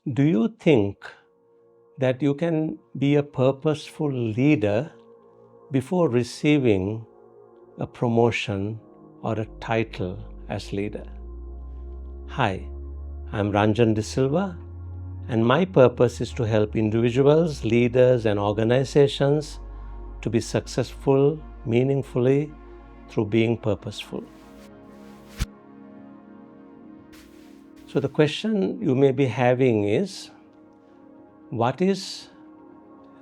Do you think that you can be a purposeful leader before receiving a promotion or a title as leader? Hi, I'm Ranjan De Silva, and my purpose is to help individuals, leaders, and organizations to be successful meaningfully through being purposeful. So the question you may be having is, what is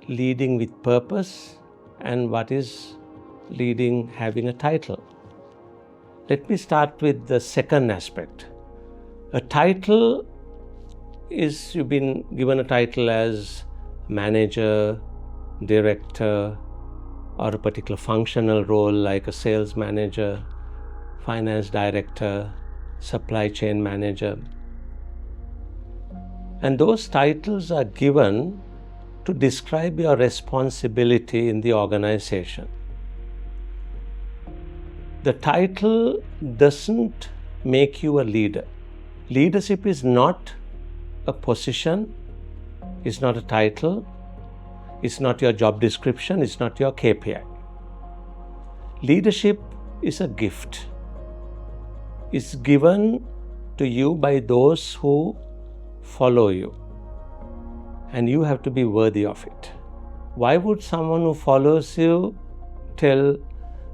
leading with purpose and what is leading having a title? Let me start with the second aspect. A title is, you've been given a title as manager, director, or a particular functional role like a sales manager, finance director, supply chain manager. And those titles are given to describe your responsibility in the organization. The title doesn't make you a leader. Leadership is not a position, it's not a title, it's not your job description, it's not your KPI. Leadership is a gift. It's given to you by those who follow you, and you have to be worthy of it. Why would someone who follows you tell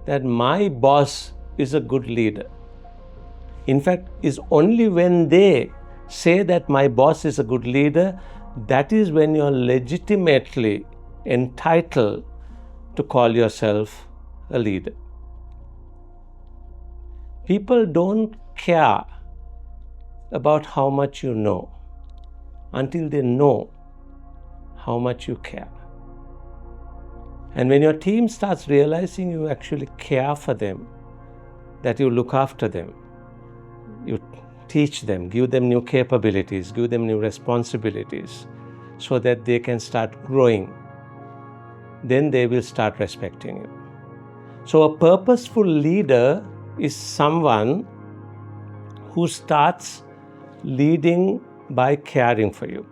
that my boss is a good leader? In fact, it's only when they say that my boss is a good leader, that is when you're legitimately entitled to call yourself a leader. People don't care about how much you know until they know how much you care. And when your team starts realizing you actually care for them, that you look after them, you teach them, give them new capabilities, give them new responsibilities so that they can start growing, then they will start respecting you. So a purposeful leader is someone who starts leading by caring for you.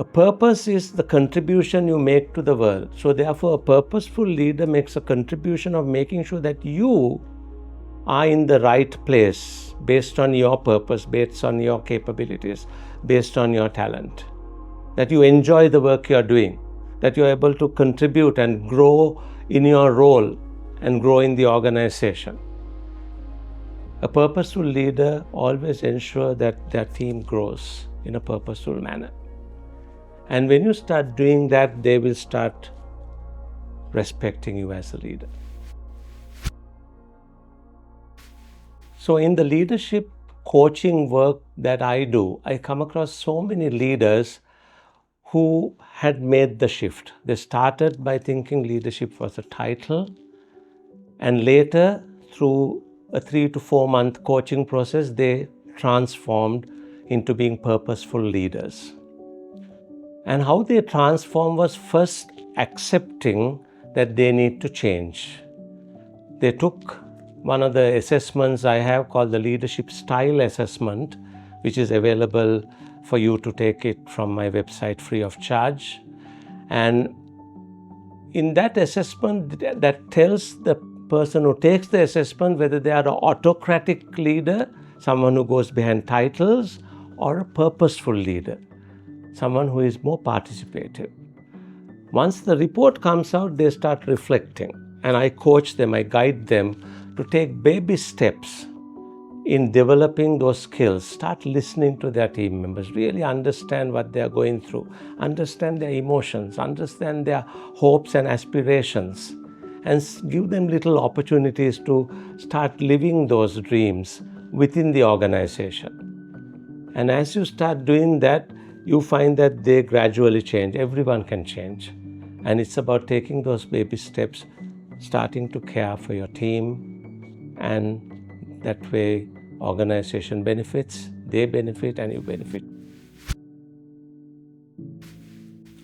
A purpose is the contribution you make to the world. So therefore, a purposeful leader makes a contribution of making sure that you are in the right place based on your purpose, based on your capabilities, based on your talent. That you enjoy the work you are doing, that you are able to contribute and grow in your role and grow in the organization. A purposeful leader always ensures that their team grows in a purposeful manner. And when you start doing that, they will start respecting you as a leader. So in the leadership coaching work that I do, I come across so many leaders who had made the shift. They started by thinking leadership was a title, and later through a 3 to 4 month coaching process, they transformed into being purposeful leaders. And how they transformed was first accepting that they need to change. They took one of the assessments I have called the Leadership Style Assessment, which is available for you to take it from my website free of charge. And in that assessment, that tells the person who takes the assessment whether they are an autocratic leader, someone who goes behind titles, or a purposeful leader, someone who is more participative. Once the report comes out, they start reflecting, and I coach them, I guide them to take baby steps in developing those skills. Start listening to their team members, really understand what they are going through, understand their emotions, understand their hopes and aspirations, and give them little opportunities to start living those dreams within the organization. And as you start doing that, you find that they gradually change. Everyone can change. And it's about taking those baby steps, starting to care for your team, and that way organization benefits, they benefit, and you benefit.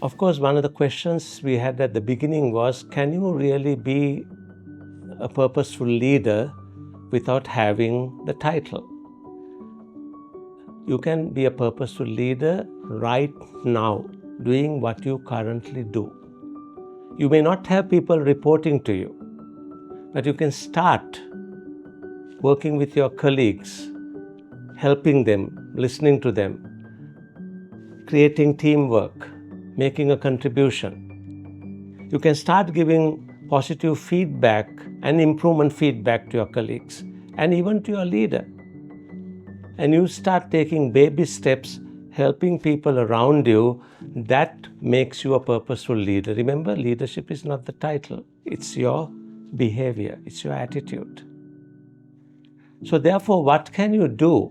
Of course, one of the questions we had at the beginning was, can you really be a purposeful leader without having the title? You can be a purposeful leader right now, doing what you currently do. You may not have people reporting to you, but you can start working with your colleagues, helping them, listening to them, creating teamwork, making a contribution. You can start giving positive feedback and improvement feedback to your colleagues and even to your leader. And you start taking baby steps, helping people around you. That makes you a purposeful leader. Remember, leadership is not the title, it's your behavior, it's your attitude. So therefore, what can you do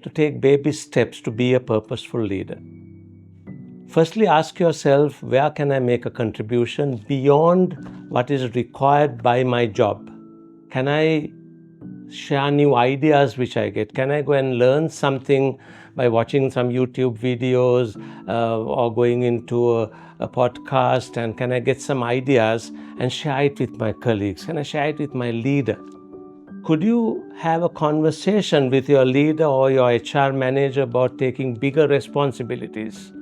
to take baby steps to be a purposeful leader? Firstly, ask yourself, where can I make a contribution beyond what is required by my job? Can I share new ideas which I get? Can I go and learn something by watching some YouTube videos or going into a podcast? And can I get some ideas and share it with my colleagues? Can I share it with my leader? Could you have a conversation with your leader or your HR manager about taking bigger responsibilities?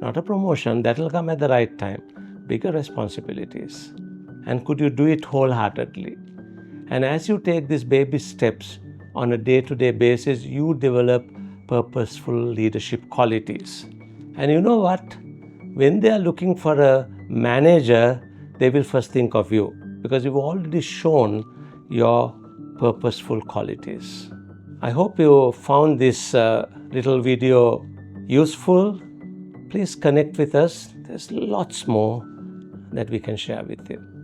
Not a promotion, that will come at the right time. Bigger responsibilities. And could you do it wholeheartedly? And as you take these baby steps on a day-to-day basis, you develop purposeful leadership qualities. And you know what? When they are looking for a manager, they will first think of you because you've already shown your purposeful qualities. I hope you found this little video useful. Please connect with us. There's lots more that we can share with you.